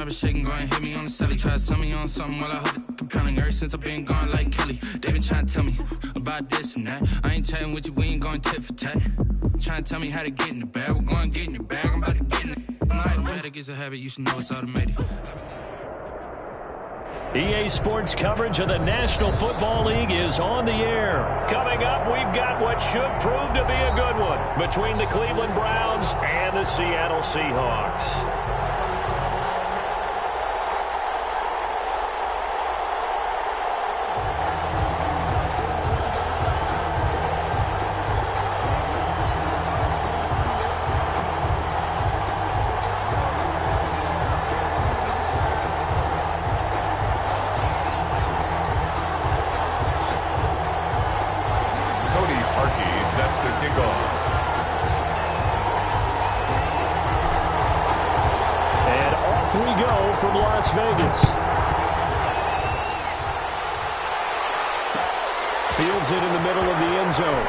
never shaking, go and hit me on the celly. Try to sell me on something while I hold it compelling. Ever since I've been gone like Kelly, they been trying to tell me about this and that. I ain't chatting with you, we ain't going tit for tat. Trying to tell me how to get in the bag. We're going to get in the bag, I'm about to get in it. I'm like, automatic is a habit, you should know it's automated. EA Sports coverage of the National Football League is on the air. Coming up, we've got what should prove to be a good one between the Cleveland Browns and the Seattle Seahawks. From Las Vegas. Fields it in the middle of the end zone.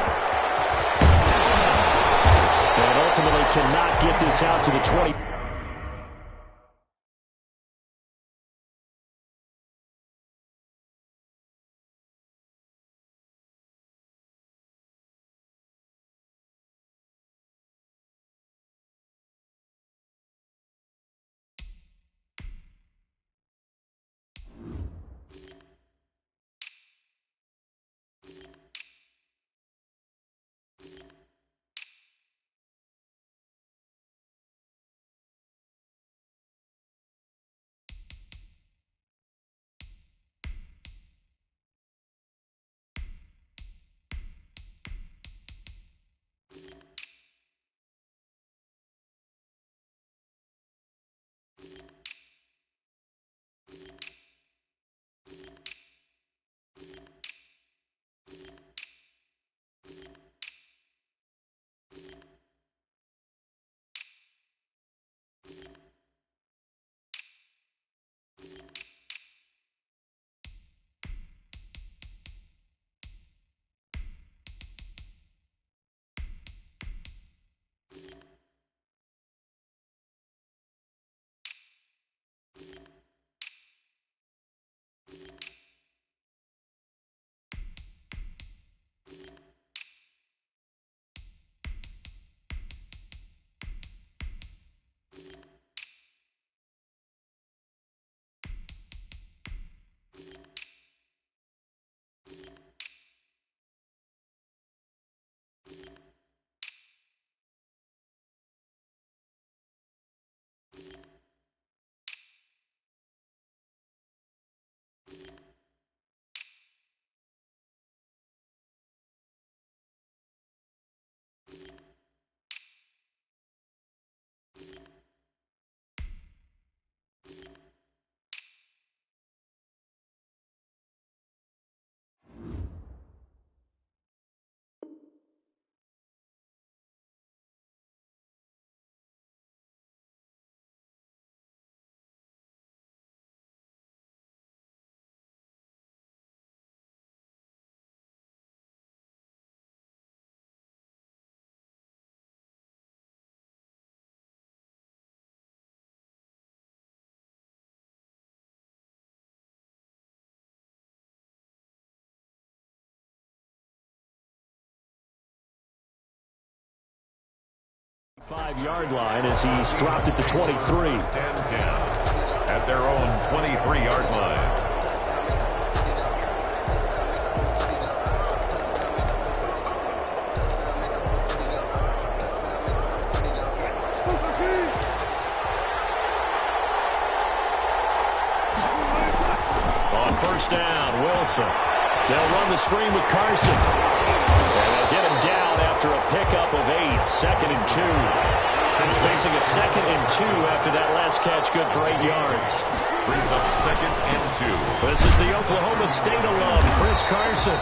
And ultimately cannot get this out to the 20. Five-yard line as he's dropped it to 23. Stand down at their own 23-yard line. On first down, Wilson. They'll run the screen with Carson. And they'll get him down after a pickup of 8. 2nd and 2. Facing a 2nd and 2 after that last catch, good for 8 yards. Brings up 2nd and 2. This is the Oklahoma State alum, Chris Carson.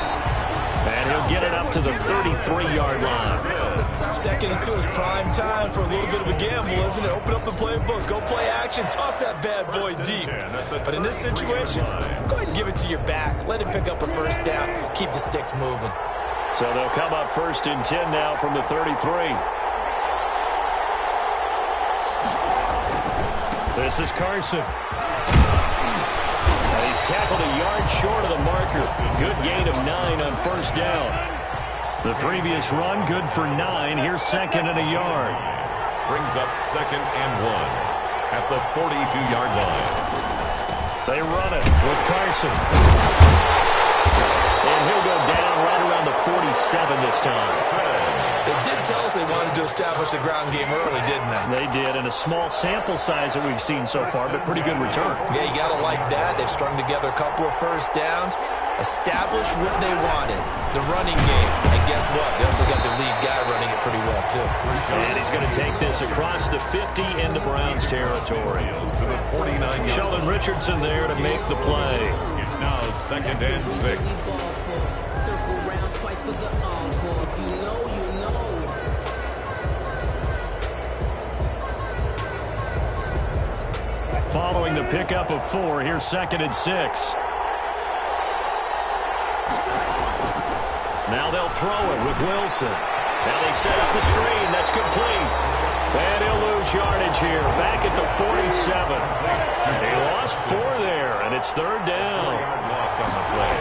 And he'll get it up to the 33-yard line. 2nd and 2 is prime time for a little bit of a gamble, isn't it? Open up the playbook, go play action, toss that bad boy deep. But in this situation, go ahead and give it to your back. Let him pick up a first down. Keep the sticks moving. So they'll come up 1st and 10 now from the 33. This is Carson. He's tackled a yard short of the marker. Good gain of 9 on first down. The previous run, good for 9. Here's second and a yard. Brings up 2nd and 1 at the 42-yard line. They run it with Carson. And he'll go down right around the 47 this time. They did tell us they wanted to establish the ground game early, didn't they? They did, and a small sample size that we've seen so far, but pretty good return. Yeah, you got to like that. They've strung together a couple of first downs, established what they wanted, the running game. And guess what? They also got the lead guy running it pretty well, too. And he's going to take this across the 50 into Browns territory. To the 49. Sheldon Richardson there to make the play. It's now 2nd and 6. Circle round twice for the encore. You know. Following the pickup of 4, here's 2nd and 6. Now they'll throw it with Wilson. Now they set up the screen. That's complete. And he'll lose yardage here. Back at the 47. They lost 4 there, and it's 3rd down. Loss on the play.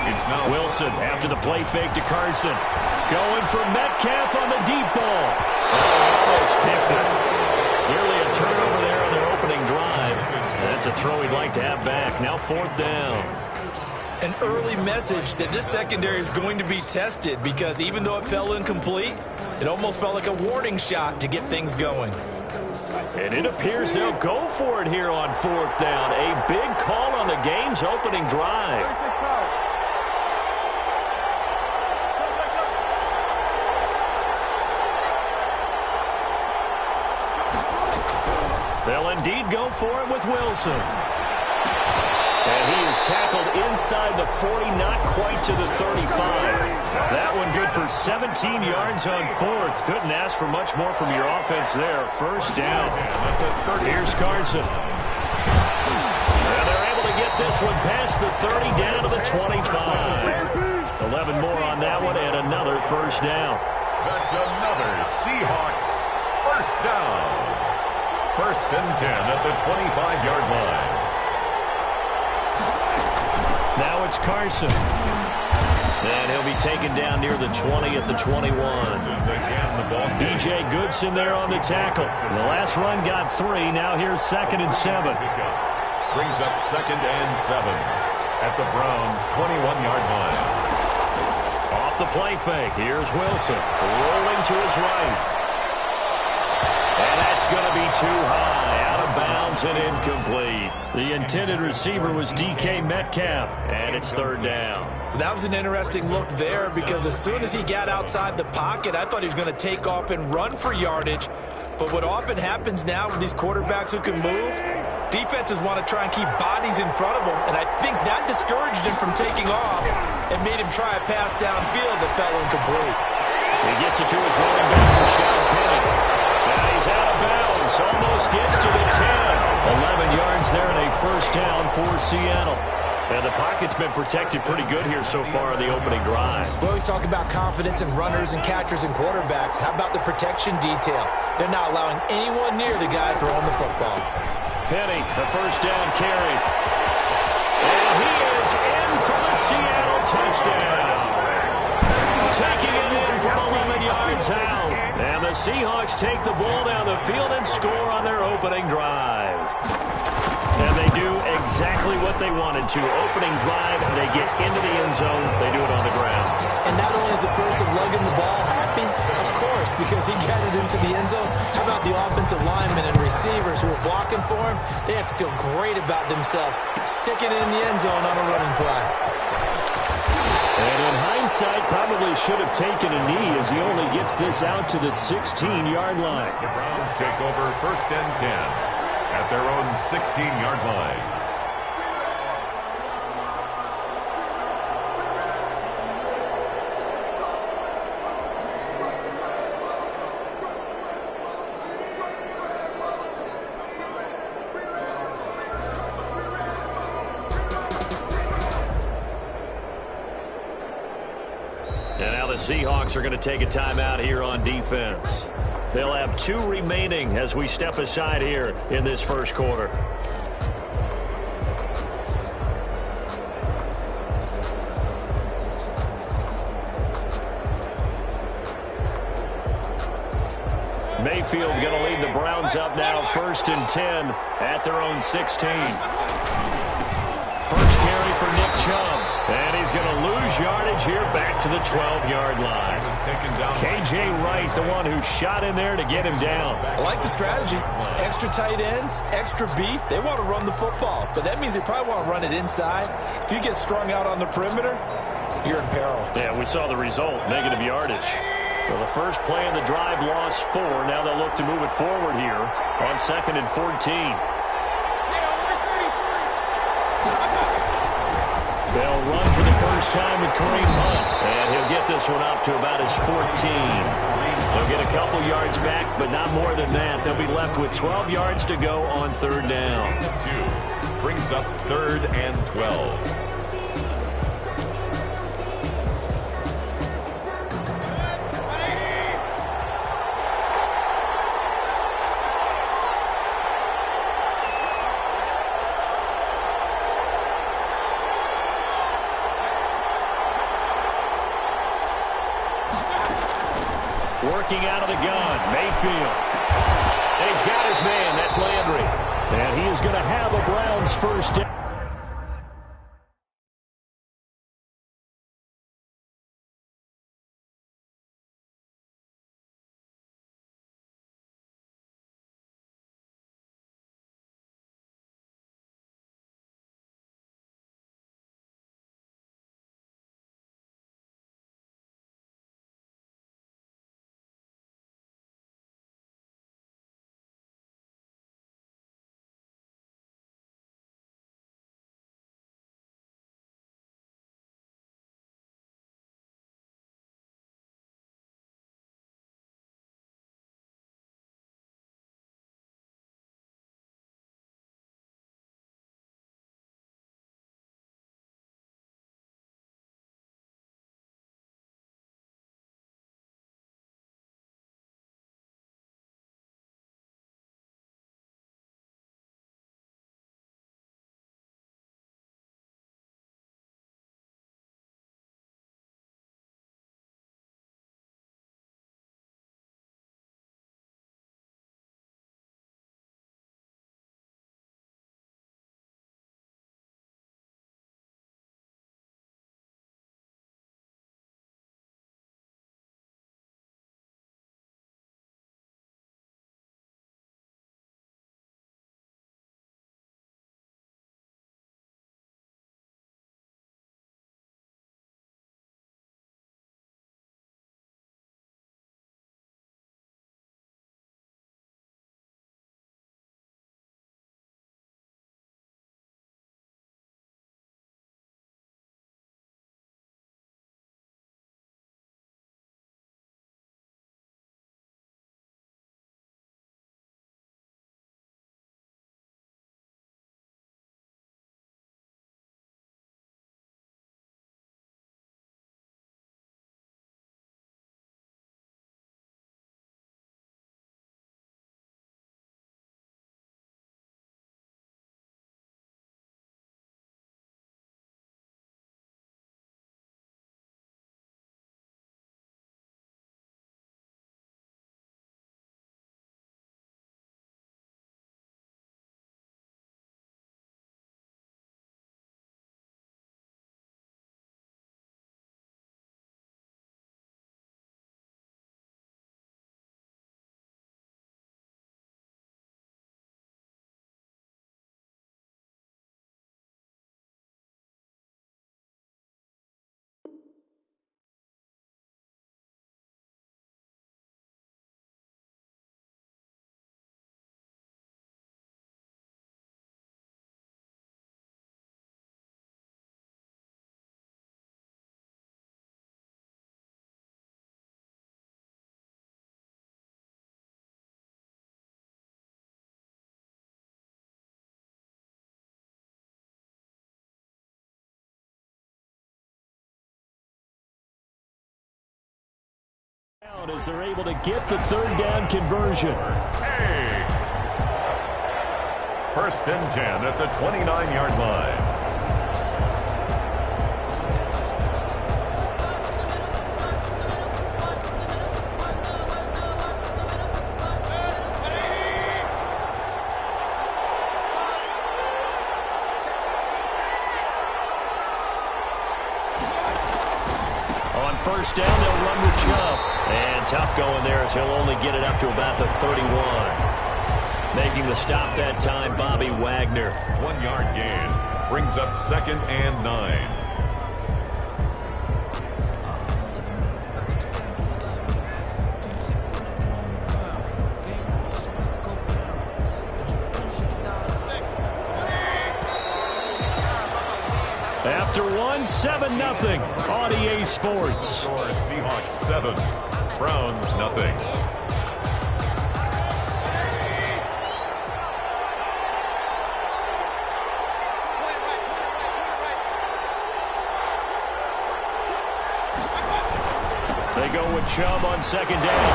It's now Wilson after the play fake to Carson. Going for Metcalf on the deep ball. Almost picked it. Nearly a turnover there on their opening drive. That's a throw he'd like to have back. Now 4th down. An early message that this secondary is going to be tested because even though it fell incomplete, it almost felt like a warning shot to get things going. And it appears they'll go for it here on 4th down. A big call on the game's opening drive. They'll indeed go for it with Wilson. And he is tackled inside the 40, not quite to the 35. That one good for 17 yards on 4th. Couldn't ask for much more from your offense there. First down. Here's Carson. And they're able to get this one past the 30 down to the 25. 11 more on that one and another first down. That's another Seahawks first down. 1st and 10 at the 25-yard line. Now it's Carson. And he'll be taken down near the 20 at the 21. B.J. Goodson there on the tackle. The last run got 3. Now here's 2nd and 7. Brings up 2nd and 7 at the Browns' 21-yard line. Off the play fake. Here's Wilson. Rolling to his right. And that's going to be too high. Out of bounds and incomplete. The intended receiver was D.K. Metcalf. And it's 3rd down. That was an interesting look there because as soon as he got outside the pocket, I thought he was going to take off and run for yardage. But what often happens now with these quarterbacks who can move, defenses want to try and keep bodies in front of them. And I think that discouraged him from taking off and made him try a pass downfield that fell incomplete. He gets it to his running back, Rashad Penny. And he's out of bounds. Almost gets to the 10. 11 yards there and a first down for Seattle. And the pocket's been protected pretty good here so far in the opening drive. We always talk about confidence in runners and catchers and quarterbacks. How about the protection detail? They're not allowing anyone near the guy throwing the football. Penny, the first down carry. And he is in for the Seattle touchdown. Taking it in from 11 yards out. And the Seahawks take the ball down the field and score on their opening drive. And they do exactly what they wanted to. Opening drive, they get into the end zone. They do it on the ground. And not only is the person lugging the ball happy, of course, because he got it into the end zone. How about the offensive linemen and receivers who are blocking for him? They have to feel great about themselves, sticking it in the end zone on a running play. And in hindsight, probably should have taken a knee as he only gets this out to the 16-yard line. The Browns take over 1st and 10 at their own 16-yard line. And now the Seahawks are going to take a timeout here on defense. They'll have 2 remaining as we step aside here in this first quarter. Mayfield going to lead the Browns up now, 1st and 10 at their own 16. First carry for Nick Chubb, and he's going to lose yardage here back to the 12-yard line. K.J. Wright, the one who shot in there to get him down. I like the strategy. Extra tight ends, extra beef. They want to run the football, but that means they probably want to run it inside. If you get strung out on the perimeter, you're in peril. Yeah, we saw the result, negative yardage. Well, the first play of the drive lost 4. Now they'll look to move it forward here on 2nd and 14. They'll run for the first time with Kareem Hunt, and he'll get this one up to about his 14. They'll get a couple yards back, but not more than that. They'll be left with 12 yards to go on 3rd down. 2 brings up 3rd and 12. Working out of the gun, Mayfield. And he's got his man, that's Landry. And he is going to have a Browns first down. As they're able to get the third down conversion. Hey. First and 10 at the 29-yard line. On first down, they'll run with Chubb. And tough going there as he'll only get it up to about the 31. Making the stop that time, Bobby Wagner. 1 yard gain. Brings up 2nd and 9. After 7-0 on EA Sports. Score Seahawks 7, Browns nothing. They go with Chubb on second down.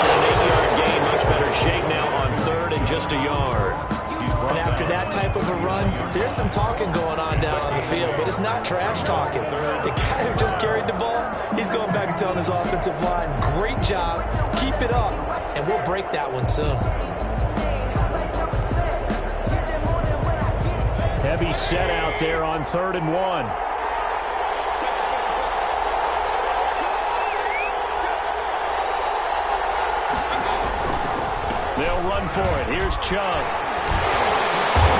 An 8-yard gain, much better shape now on third and just a yard. And after that type of a run, there's some talking going on down on the field, but it's not trash talking. The guy who just carried the ball, he's going back and telling his offensive line, great job, keep it up, and we'll break that one soon. Heavy set out there on 3rd and 1. They'll run for it. Here's Chubb.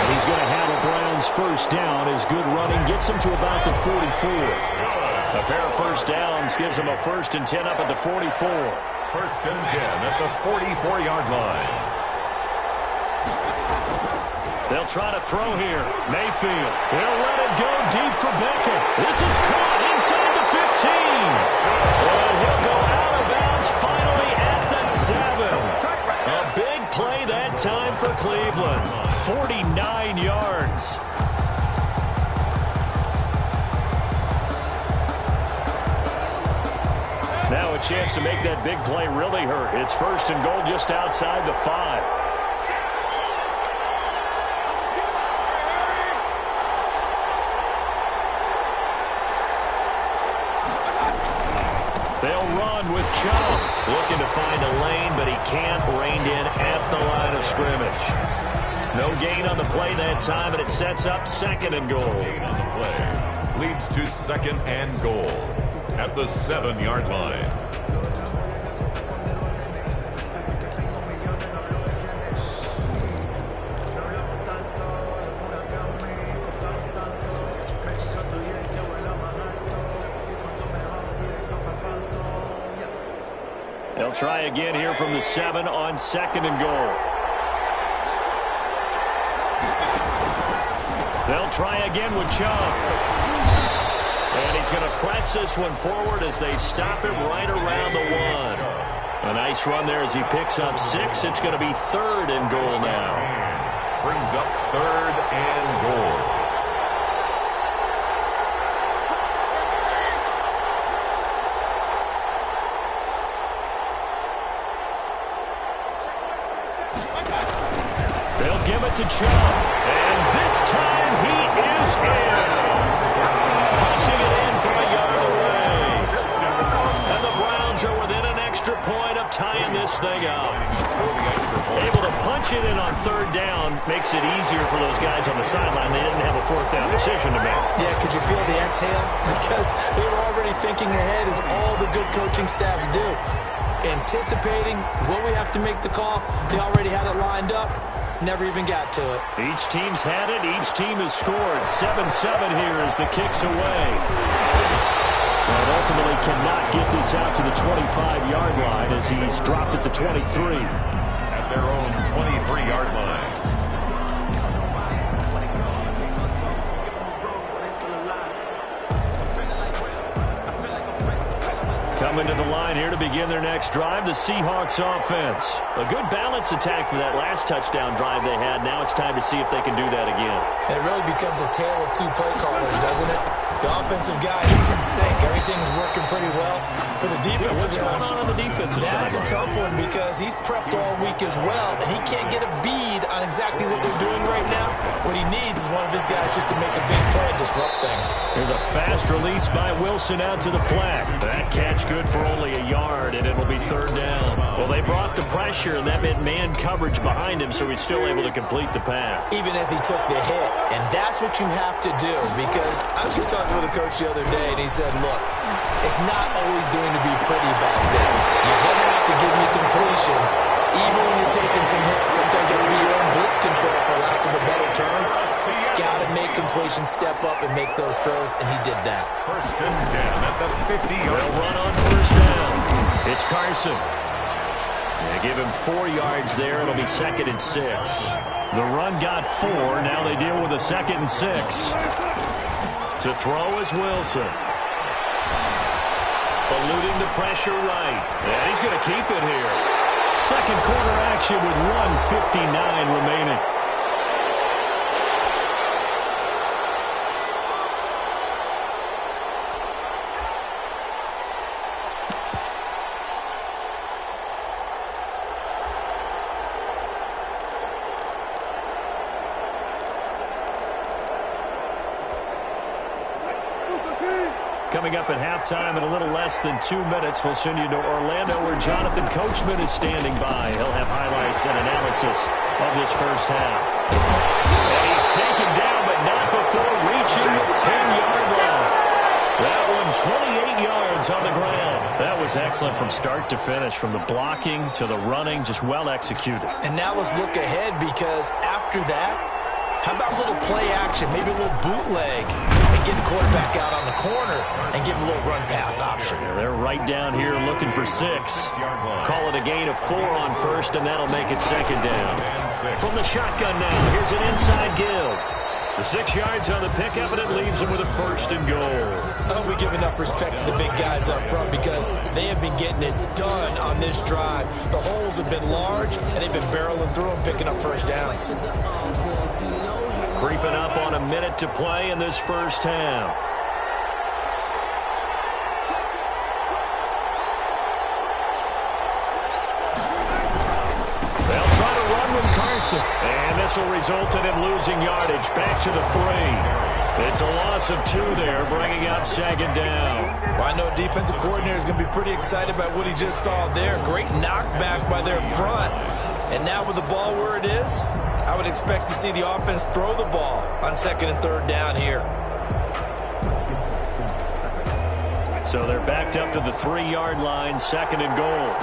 And he's going to have a Browns first down. His good running gets him to about the 44. A pair of first downs gives him a 1st and 10 up at the 44. 1st and 10 at the 44-yard line. They'll try to throw here. Mayfield. They'll let it go deep for Beckham. This is caught inside the 15. And he'll go out of bounds finally at the 7. A big play that time for Cleveland. 49 yards. Now a chance to make that big play really hurt. It's 1st and goal just outside the 5. They'll run with Chubb. Looking to find a lane, but he can't. Reined in at the line of scrimmage. No gain on the play that time, and it sets up 2nd and goal. Gain on the play leads to 2nd and goal at the 7-yard line. They'll try again here from the 7 on 2nd and goal. They'll try again with Chubb. And he's going to press this one forward as they stop him right around the 1. A nice run there as he picks up 6. It's going to be 3rd and goal now. Brings up 3rd and goal. They'll give it to Chubb. And this time he is in. Punching it in from a yard away. And the Browns are within an extra point of tying this thing up. Able to punch it in on 3rd down makes it easier for those guys on the sideline. They didn't have a 4th down decision to make. Yeah, could you feel the exhale? Because they were already thinking ahead, as all the good coaching staffs do. Anticipating, will we have to make the call? They already had it lined up. Never even got to it. Each team's had it. Each team has scored. 7-7 here as the kick's away. And ultimately cannot get this out to the 25-yard line as he's dropped at the 23. At their own 23-yard line. Coming to the line line here to begin their next drive, the Seahawks offense. A good balance attack for that last touchdown drive they had. Now it's time to see if they can do that again. And it really becomes a tale of two play callers, doesn't it? The offensive guy, he's in sync. Everything's working pretty well. For the defensive What's going on the defensive side? That's a tough one because he's prepped all week as well, and he can't get a bead on exactly what they're doing right now. What he needs is one of his guys just to make a big play and disrupt things. There's a fast release by Wilson out to the flat. That catch good for only a yard, and it'll be third down. Well, they brought the pressure, and that meant man coverage behind him, so he's still able to complete the pass. Even as he took the hit, and that's what you have to do, because I was just talking with a coach the other day, and he said, look, it's not always going to be pretty back there. You're going to have to give me completions, even when you're taking some hits. Sometimes you'll be your own blitz control, for lack of a better term. Got to make completions, step up, and make those throws, and he did that. First and 10 at the 50-yard They'll run on first down. It's Carson. They give him 4 yards there. It'll be 2nd and 6. The run got 4. Now they deal with a 2nd and 6. To throw is Wilson. Eluding the pressure right. And he's going to keep it here. Second quarter action with 1:59 remaining. Coming up at halftime in a little less than 2 minutes, we'll send you to Orlando where Jonathan Coachman is standing by. He'll have highlights and analysis of this first half. And he's taken down, but not before reaching the 10-yard line. That one, 28 yards on the ground. That was excellent from start to finish, from the blocking to the running, just well executed. And now let's look ahead, because after that, how about a little play action, maybe a little bootleg, and get the quarterback out on the corner and give him a little run-pass option. Yeah, they're right down here looking for 6. Call it a gain of 4 on first, and that'll make it 2nd down. From the shotgun now, here's an inside give. The 6 yards on the pickup, and it leaves him with a 1st and goal. I hope we give enough respect to the big guys up front, because they have been getting it done on this drive. The holes have been large, and they've been barreling through them, picking up first downs. Creeping up on a minute to play in this first half. They'll try to run with Carson. And this will result in him losing yardage. Back to the 3. It's a loss of 2 there, bringing up 2nd down. Well, I know a defensive coordinator is going to be pretty excited about what he just saw there. Great knockback by their front. And now with the ball where it is, I would expect to see the offense throw the ball on 2nd and 3rd down here. So they're backed up to the 3-yard line, 2nd and goal.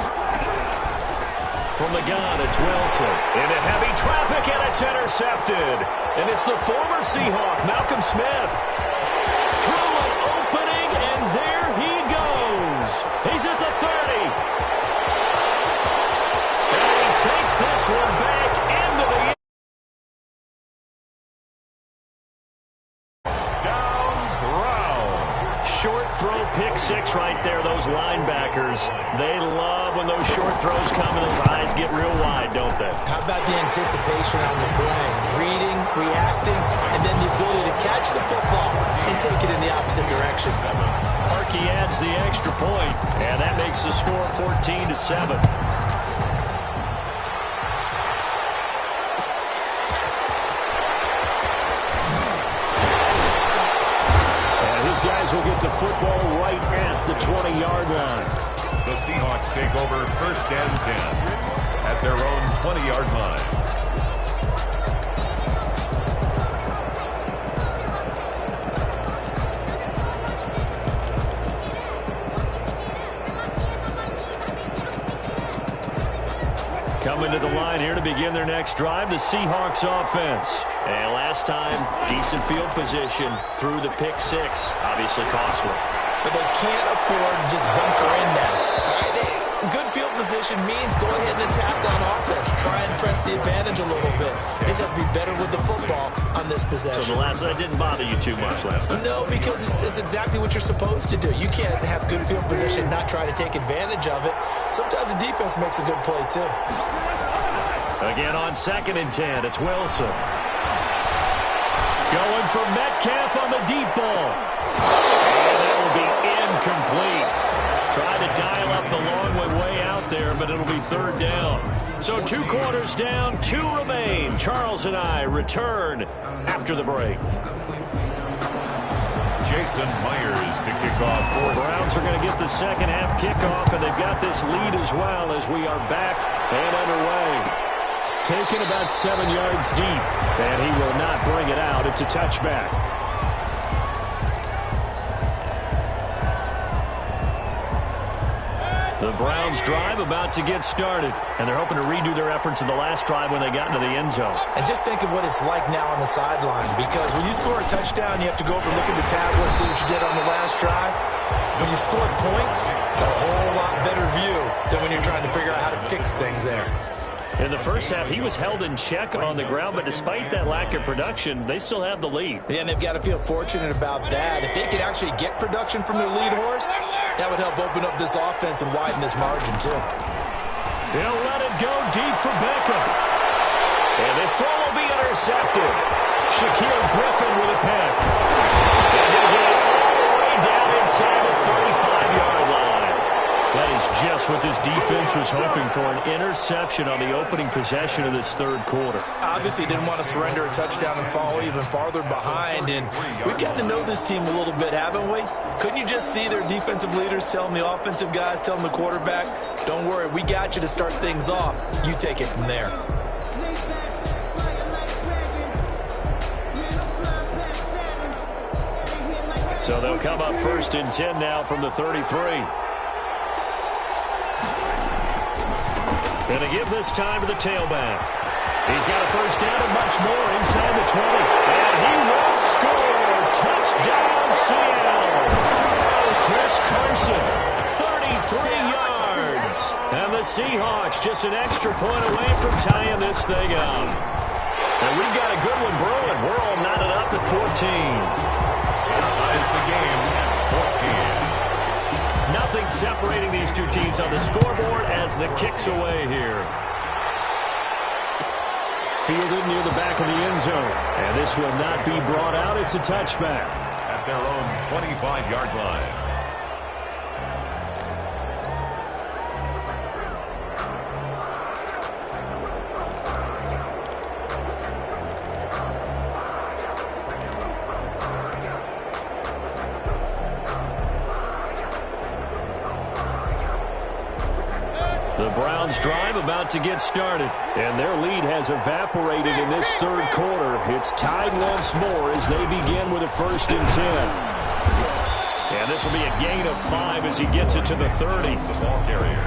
From the gun, it's Wilson. Into heavy traffic, and it's intercepted. And it's the former Seahawk, Malcolm Smith. Through an opening, and there he goes. He's at the 30. And he takes this one back into the short throw, pick 6 right there. Those linebackers, they love when those short throws come and those eyes get real wide, don't they? How about the anticipation on the play? Reading, reacting, and then the ability to catch the football and take it in the opposite direction. Parkey adds the extra point, and that makes the score 14-7. Guys will get the football right at the 20-yard line. The Seahawks take over 1st and 10 at their own 20-yard line. Coming to the line here to begin their next drive, the Seahawks offense. And last time, decent field position through the pick 6. Obviously costly. But they can't afford to just bunker in now. All right? Good field position means go ahead and attack on offense. Try and press the advantage a little bit. They just have to be better with the football on this possession. So that didn't bother you too much last time? No, because it's exactly what you're supposed to do. You can't have good field position and not try to take advantage of it. Sometimes the defense makes a good play, too. Again on 2nd and 10, it's Wilson. Going for Metcalf on the deep ball. And that will be incomplete. Trying to dial up the long way out there, but it'll be 3rd down. So 2 quarters down, 2 remain. Charles and I return after the break. Jason Myers to kick off. The Browns are going to get the second half kickoff, and they've got this lead as well as we are back and underway. Taken about 7 yards deep, and he will not bring it out. It's a touchback. The Browns drive about to get started, and they're hoping to redo their efforts in the last drive when they got into the end zone. And just think of what it's like now on the sideline, because when you score a touchdown, you have to go over and look at the tablet and see what you did on the last drive. When you score points, it's a whole lot better view than when you're trying to figure out how to fix things there. In the first half, he was held in check on the ground, but despite that lack of production, they still have the lead. Yeah, and they've got to feel fortunate about that. If they could actually get production from their lead horse, that would help open up this offense and widen this margin, too. He'll let it go deep for Beckham. And this throw will be intercepted. Shaquille Griffin with a pick. They're going to get it all the way down inside the 35-yard line. That is just what this defense was hoping for, an interception on the opening possession of this 3rd quarter. Obviously didn't want to surrender a touchdown and fall even farther behind, and we've gotten to know this team a little bit, haven't we? Couldn't you just see their defensive leaders telling the offensive guys, telling the quarterback, don't worry, we got you to start things off. You take it from there. So they'll come up 1st and 10 now from the 33. And to give this time to the tailback. He's got a 1st down and much more inside the 20. And he will score. Touchdown, Seattle. Chris Carson, 33 yards. And the Seahawks just an extra point away from tying this thing up. And we've got a good one brewing. We're all knotted up at 14. Ties the game at 14. Nothing separating these two teams on the scoreboard as the kick's away here. Fielded near the back of the end zone. And this will not be brought out. It's a touchback. At their own 25-yard line. The Browns drive about to get started, and their lead has evaporated in this 3rd quarter. It's tied once more as they begin with a 1st and 10. And this will be a gain of 5 as he gets it to the 30.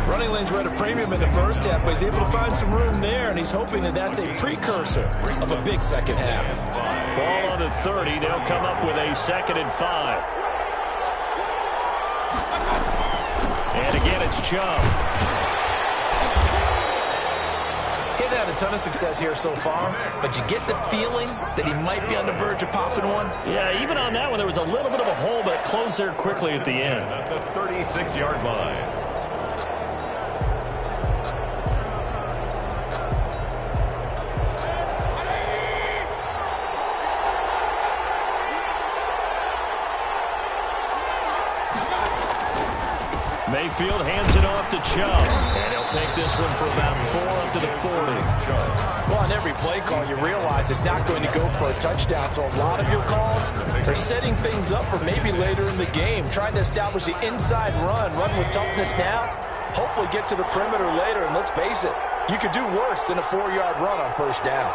Running lanes were at a premium in the first half, but he's able to find some room there, and he's hoping that that's a precursor of a big second half. Ball on the 30. They'll come up with a 2nd and 5. And again, it's Chubb. Had a ton of success here so far, but you get the feeling that he might be on the verge of popping one. Yeah, even on that one, there was a little bit of a hole, but it closed there quickly at the end. At the 36-yard line. Mayfield hands it off to Chubb. And he'll take this one for about 4 up to the 40. Well, on every play call, you realize it's not going to go for a touchdown. So a lot of your calls are setting things up for maybe later in the game, trying to establish the inside run with toughness now, hopefully get to the perimeter later. And let's face it, you could do worse than a 4-yard run on 1st down.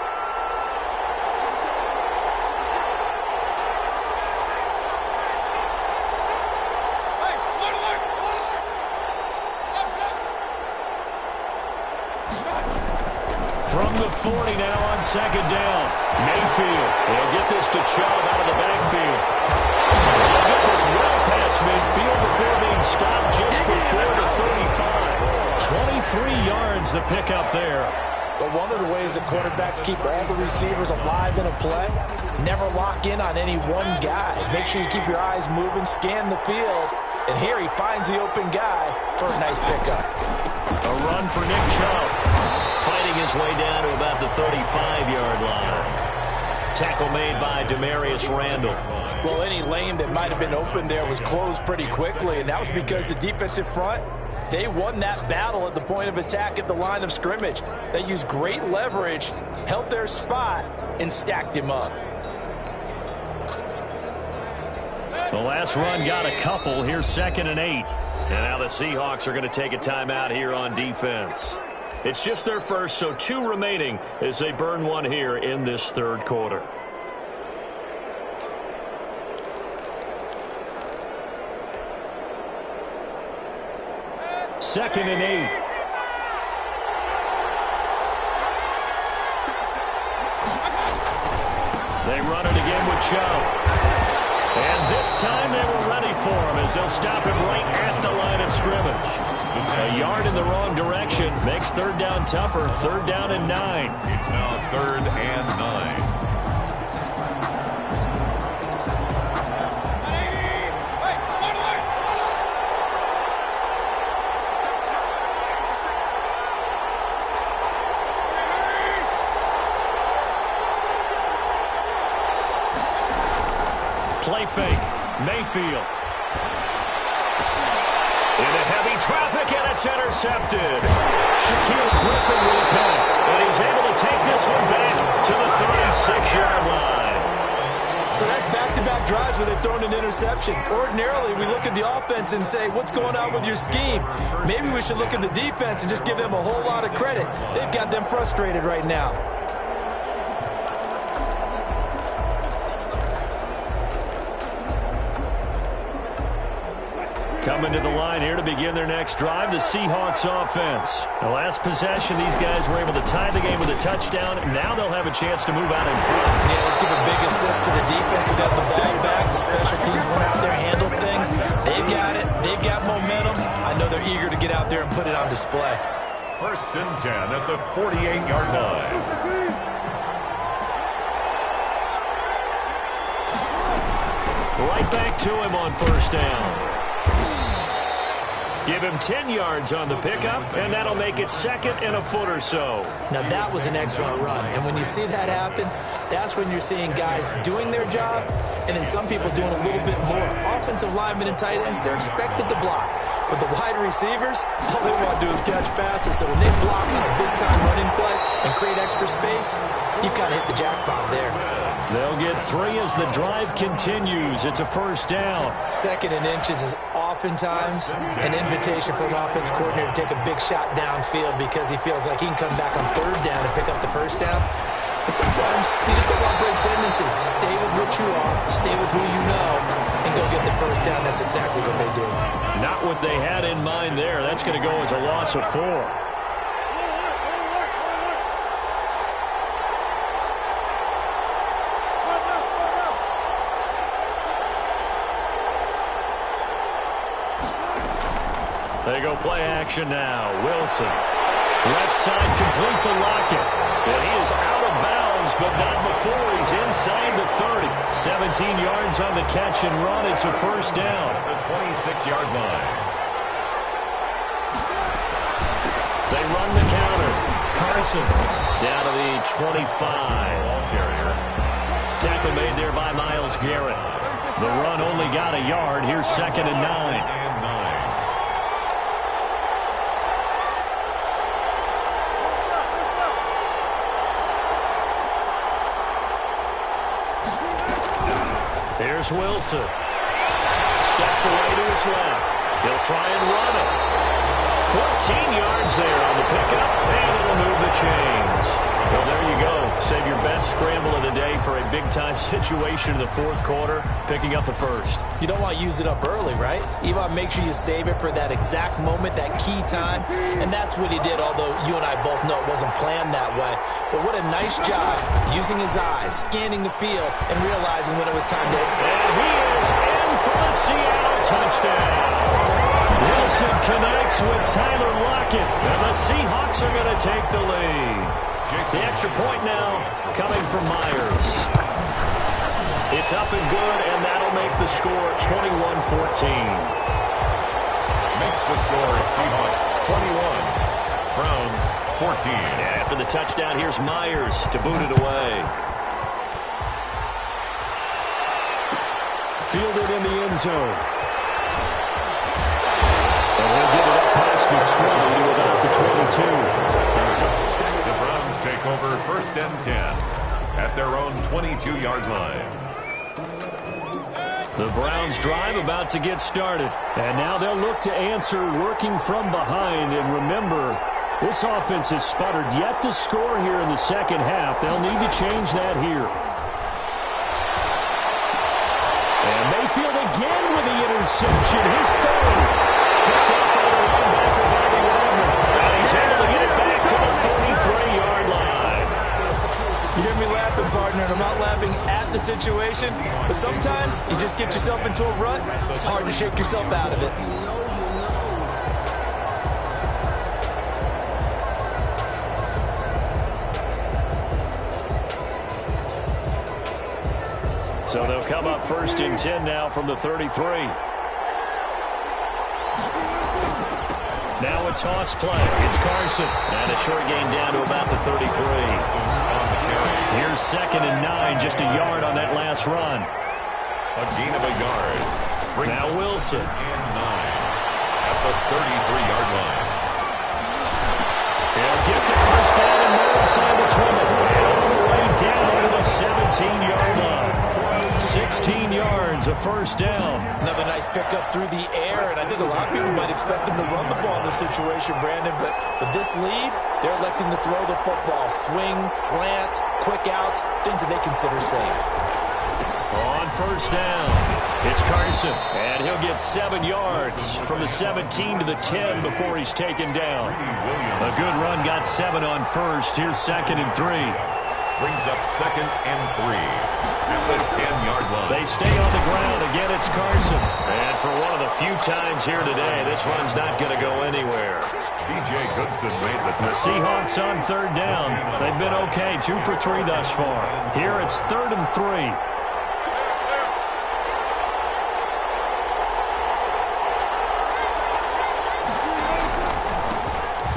From the 40 now on 2nd down. Mayfield will get this to Chubb out of the backfield. He'll get this well past midfield before being stopped just before the 35. 23 yards the pickup there. But one of the ways that quarterbacks keep all the receivers alive in a play, never lock in on any one guy. Make sure you keep your eyes moving, scan the field. And here he finds the open guy for a nice pickup. A run for Nick Chubb. Fighting his way down to about the 35-yard line. Tackle made by Demarius Randall. Well, any lane that might have been open there was closed pretty quickly, and that was because the defensive front, they won that battle at the point of attack at the line of scrimmage. They used great leverage, held their spot, and stacked him up. The last run got a couple. Here's 2nd and 8. And now the Seahawks are going to take a timeout here on defense. It's just their first, so 2 remaining as they burn one here in this third quarter. Second and 8. They run it again with Chubb. And this time they were ready for him as they'll stop him right at the line of scrimmage. A yard in the wrong direction makes third down tougher. 3rd down and 9. It's now 3rd and 9. Play fake. Mayfield. Into heavy traffic, and it's intercepted. Shaquille Griffin with a pick, and he's able to take this one back to the 36-yard line. So that's back-to-back drives where they've thrown an interception. Ordinarily, we look at the offense and say, what's going on with your scheme? Maybe we should look at the defense and just give them a whole lot of credit. They've got them frustrated right now. Coming to the line here to begin their next drive, the Seahawks offense. The last possession, these guys were able to tie the game with a touchdown. Now they'll have a chance to move out in front. Yeah, let's give a big assist to the defense who got the ball back. The special teams went out there, handled things. They've got it. They've got momentum. I know they're eager to get out there and put it on display. 1st and 10 at the 48-yard line. Right back to him on 1st down. Give him 10 yards on the pickup, and that'll make it 2nd and a foot or so. Now, that was an excellent run. And when you see that happen, that's when you're seeing guys doing their job, and then some people doing a little bit more. Offensive linemen and tight ends, they're expected to block. But the wide receivers, all they want to do is catch passes. So when they block on a big-time running play and create extra space, you've kind of hit the jackpot there. They'll get 3 as the drive continues. It's a 1st down. 2nd and inches is oftentimes an invitation for an offense coordinator to take a big shot downfield because he feels like he can come back on 3rd down and pick up the 1st down. But sometimes you just don't want to break tendency. Stay with what you are, stay with who you know, and go get the 1st down. That's exactly what they did. Not what they had in mind there. That's going to go as a loss of 4. They go play action now. Wilson. Left side complete to Lockett. And he is out of bounds, but not before he's inside the 30. 17 yards on the catch and run. It's a 1st down. The 26-yard line. They run the counter. Carson down to the 25. Tackle made there by Myles Garrett. The run only got a yard. Here's 2nd and 9. Here's Wilson. Steps away to his left. He'll try and run it. 14 yards there on the pickup, and it'll move the chains. Well, there you go. Save your best scramble of the day for a big-time situation in the 4th quarter, picking up the 1st. You don't want to use it up early, right? You want to make sure you save it for that exact moment, that key time, and that's what he did, although you and I both know it wasn't planned that way. But what a nice job using his eyes, scanning the field, and realizing when it was time to hit. And he is in for the Seattle touchdown. Wilson connects with Tyler Lockett, and the Seahawks are going to take the lead. The extra point now coming from Myers. It's up and good, and that'll make the score 21-14. Makes the score Seahawks 21, Browns 14. After the touchdown, here's Myers to boot it away. Fielded in the end zone. And he'll get it up past the 20 to about the 22. The Browns take over 1st and 10 at their own 22-yard line. The Browns drive about to get started. And now they'll look to answer working from behind. And remember, this offense has sputtered yet to score here in the second half. They'll need to change that here. And Mayfield again with the interception. His third. Picked up by the linebacker, Bobby Wagner. And he's able to get it back to the 33-yard line. You hear me laughing, partner, and I'm not laughing at the situation, but sometimes you just get yourself into a rut. It's hard to shake yourself out of it. So they'll come up 1st and 10 now from the 33. Now a toss play. It's Carson. And a short gain down to about the 33. Here's 2nd and 9, just a yard on that last run. A gain of a yard. Now Wilson. And 9 at the 33-yard line. He'll get the first down and more inside the 20. And all the way down to the 17-yard line. 16 yards, a first down. Another nice pickup through the air, and I think a lot of people might expect them to run the ball in this situation, Brandon, but with this lead, they're electing to throw the football. Swings, slants, quick outs, things that they consider safe. On first down, it's Carson, and he'll get 7 yards from the 17 to the 10 before he's taken down. A good run, got 7 on first. Here's 2nd and 3. Brings up 2nd and 3 at the 10-yard line. They stay on the ground. Again, it's Carson. And for one of the few times here today, this run's not going to go anywhere. B.J. Goodson made the The Seahawks on 3rd down. They've been okay, 2 for 3 thus far. Here it's 3rd and 3.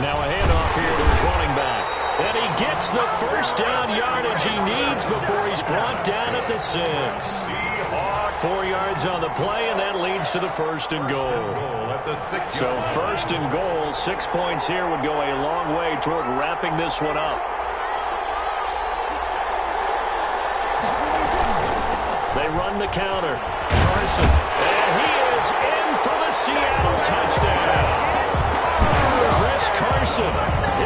Now a handoff here to his running back. And he gets the first down yardage he needs before he's brought down at the 6. 4 yards on the play, and that leads to the 1st and goal. So 1st and goal, 6 points here would go a long way toward wrapping this one up. They run the counter. Carson, and he is in for the Seattle touchdown. Chris Carson,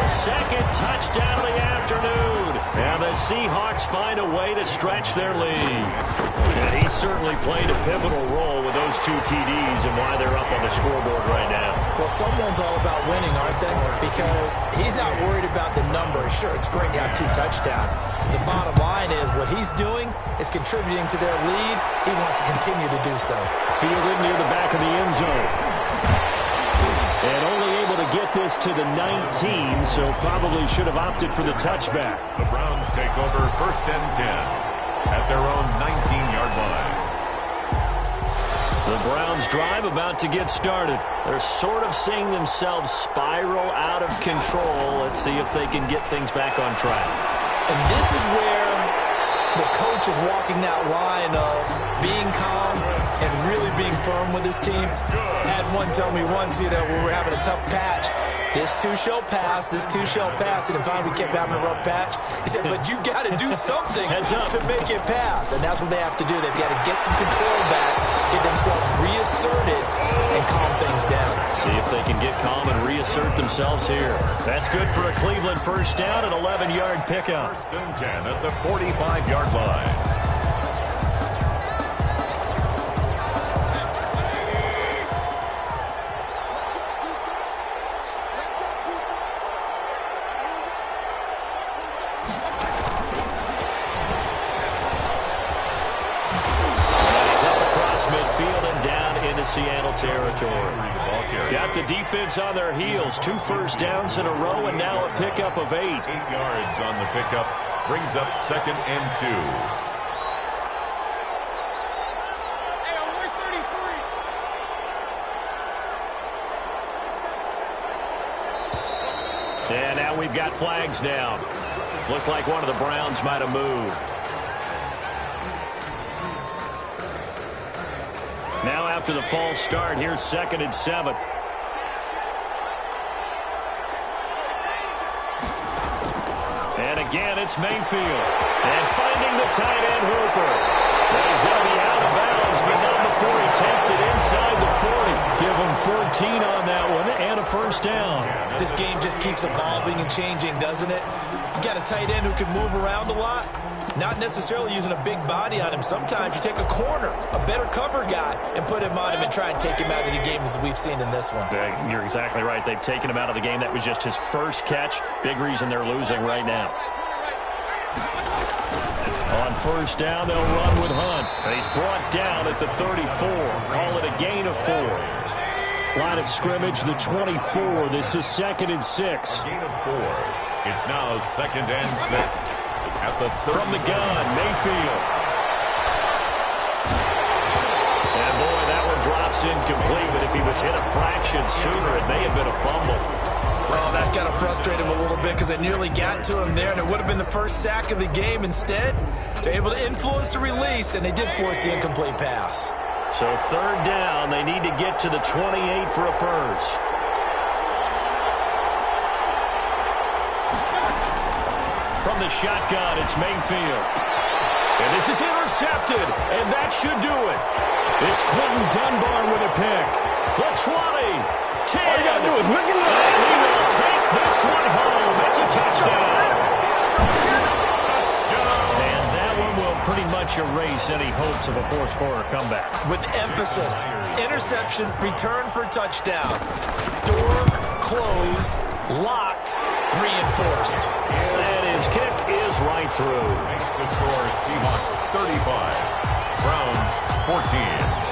his 2nd touchdown of the afternoon. And the Seahawks find a way to stretch their lead. And he certainly played a pivotal role with those 2 TDs and why they're up on the scoreboard right now. Well, someone's all about winning, aren't they? Because he's not worried about the number. Sure, it's great to have 2 touchdowns. The bottom line is what he's doing is contributing to their lead. He wants to continue to do so. Fielded near the back of the end zone. And only able to get this to the 19, so probably should have opted for the touchback. The Browns take over 1st and 10 at their own 19-yard line. The Browns drive about to get started. They're sort of seeing themselves spiral out of control. Let's see if they can get things back on track. And this is where the coach is walking that line of being calm and really being firm with his team. I had one tell me once, when we were having a tough patch, this too shall pass, this too shall pass. And finally we kept having a rough patch. He said, but you got to do something to make it pass. And that's what they have to do. They've got to get some control back, get themselves reasserted, and calm things down. See if they can get calm and reassert themselves here. That's good for a Cleveland first down, an 11-yard pickup. 1st and 10 at the 45-yard line. Seattle territory. Got the defense on their heels. 2 first downs in a row, and now a pickup of 8. 8 yards on the pickup. Brings up 2nd and 2. And now we've got flags down. Looked like one of the Browns might have moved. Now after the false start, here's 2nd and 7. And again, it's Mayfield. And finding the tight end Hooper. Well, he's going to be out of bounds, but not before he takes it inside the 40. Give him 14 on that one and a first down. This game just keeps evolving and changing, doesn't it? You got a tight end who can move around a lot. Not necessarily using a big body on him. Sometimes you take a corner, a better cover guy, and put him on him and try and take him out of the game as we've seen in this one. You're exactly right. They've taken him out of the game. That was just his first catch. Big reason they're losing right now. On first down, they'll run with Hunt. He's brought down at the 34. Call it a gain of 4. Line of scrimmage, the 24. This is 2nd and 6. A gain of 4. It's now 2nd and 6. At the from the gun, Mayfield. And boy, that one drops incomplete, but if he was hit a fraction sooner, it may have been a fumble. Well, that's got to frustrate him a little bit because they nearly got to him there, and it would have been the first sack of the game. Instead, they're able to influence the release, and they did force the incomplete pass. So 3rd down, they need to get to the 28 for a first. From the shotgun, it's Mayfield. And this is intercepted, and that should do it. It's Quentin Dunbar with a pick. The 20, 10. All you got to do is look at it. And he will take this one home. It's a touchdown. And that one will pretty much erase any hopes of a fourth-quarter comeback. With emphasis, interception, return for touchdown. Door closed, locked, reinforced. And his kick is right through. Makes the score Seahawks 35, Browns 14.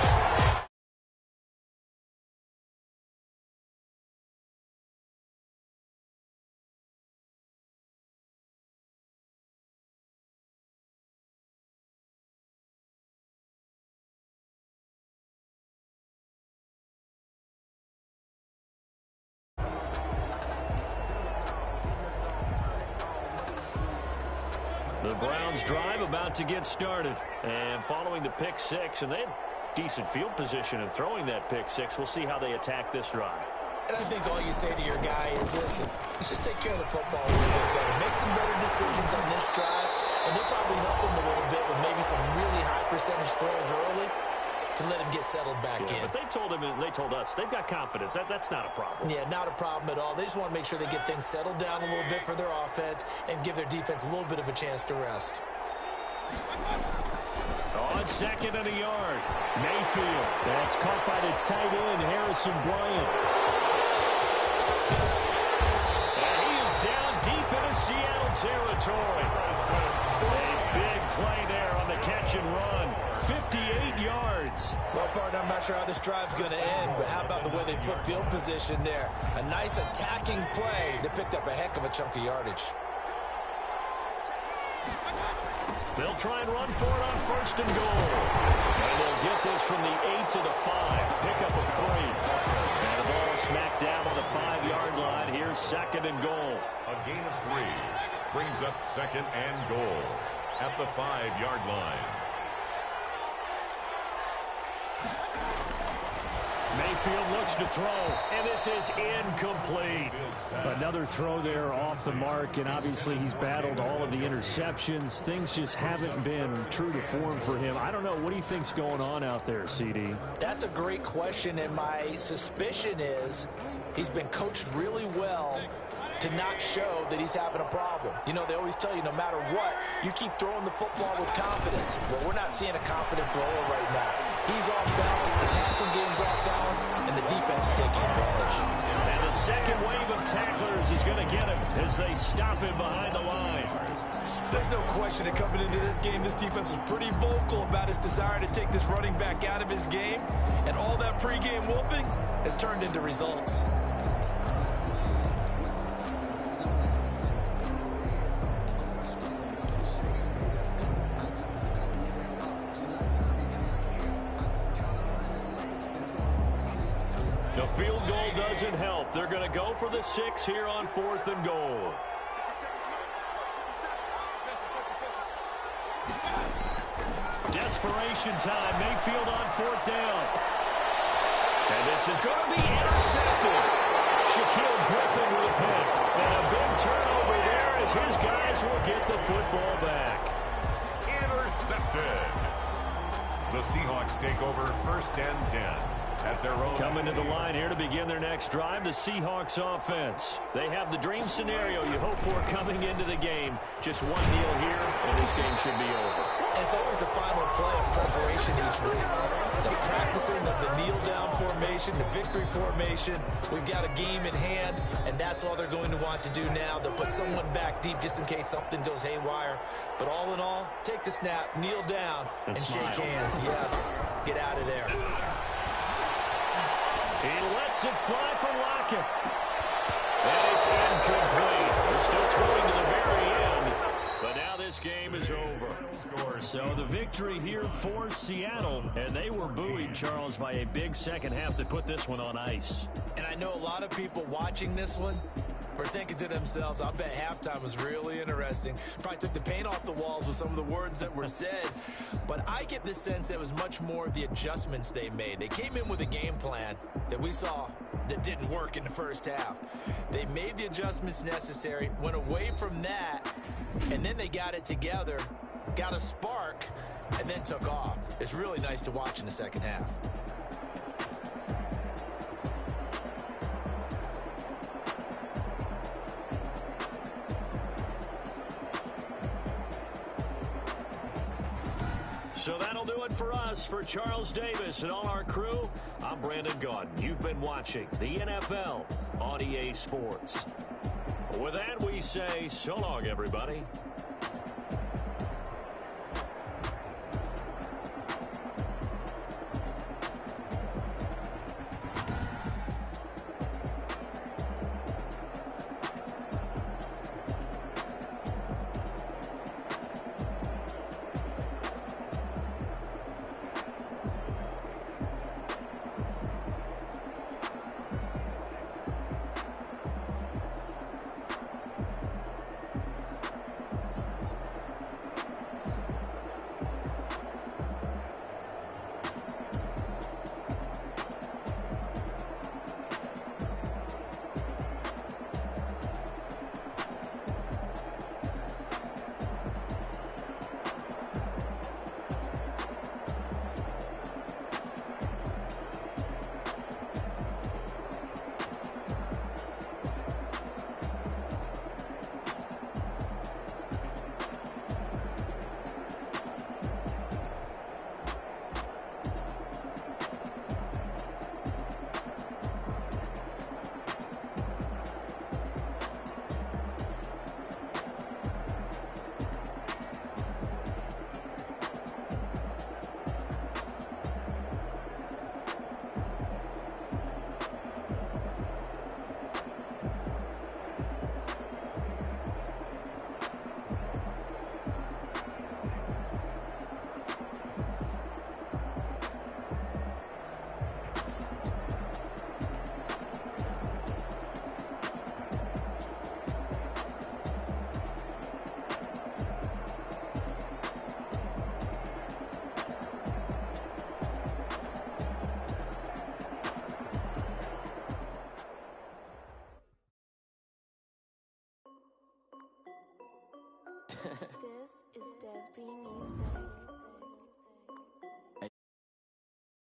The Browns drive about to get started. And following the pick 6, and they had decent field position in throwing that pick 6. We'll see how they attack this drive. And I think all you say to your guy is, listen, let's just take care of the football a little bit better. Make some better decisions on this drive, and they'll probably help him a little bit with maybe some really high percentage throws early to let him get settled back in. But they told us they've got confidence. That's not a problem. Yeah, not a problem at all. They just want to make sure they get things settled down a little bit for their offense and give their defense a little bit of a chance to rest. On 2nd and a yard, Mayfield. That's caught by the tight end, Harrison Bryant. And he is down deep into Seattle territory. A big play there on the catch and run. 58 yards. Well, partner, I'm not sure how this drive's going to end, but how about the way they flip field position there? A nice attacking play that picked up a heck of a chunk of yardage. They'll try and run for it on 1st and goal. And they'll get this from the 8 to the 5. Pickup of 3. And the ball smacked down on the 5-yard line. Here's 2nd and goal. A gain of 3 brings up 2nd and goal at the 5-yard line. Mayfield looks to throw, and this is incomplete. Another throw there off the mark, and obviously he's battled all of the interceptions. Things just haven't been true to form for him. I don't know. What do you think's going on out there, CD? That's a great question, and my suspicion is he's been coached really well to not show that he's having a problem. You know, they always tell you no matter what, you keep throwing the football with confidence. Well, we're not seeing a confident thrower right now. He's off balance, the passing game's off balance, and the defense is taking advantage. And the second wave of tacklers is going to get him as they stop him behind the line. There's no question that coming into this game, this defense was pretty vocal about its desire to take this running back out of his game, and all that pregame wolfing has turned into results. The field goal doesn't help. They're going to go for the 6 here on 4th and goal. Desperation time. Mayfield on 4th down. And this is going to be intercepted. Shaquille Griffin with a pick. And a big turnover there as his guys will get the football back. Intercepted. The Seahawks take over 1st and 10 at their own. Coming to the line here to begin their next drive, the Seahawks offense. They have the dream scenario you hope for coming into the game. Just one kneel here, and this game should be over. And it's always the final play of preparation each week. The practicing of the kneel-down formation, the victory formation. We've got a game in hand, and that's all they're going to want to do now. They'll put someone back deep just in case something goes haywire. But all in all, take the snap, kneel down, and shake hands. Yes, get out of there. He lets it fly for Lockett. And it's incomplete. They're still throwing to the very end. But now this game is over. So the victory here for Seattle. And they were buoyed, Charles, by a big second half to put this one on ice. And I know a lot of people watching this one were thinking to themselves, I bet halftime was really interesting. Probably took the paint off the walls with some of the words that were said. But I get the sense that it was much more of the adjustments they made. They came in with a game plan that we saw that didn't work in the first half. They made the adjustments necessary, went away from that, and then they got it together, got a spark, and then took off. It's really nice to watch in the second half. So that'll do it for us. For Charles Davis and all our crew, I'm Brandon Gaudin. You've been watching the NFL on EA Sports. With that, we say so long, everybody. This is Dev B Music.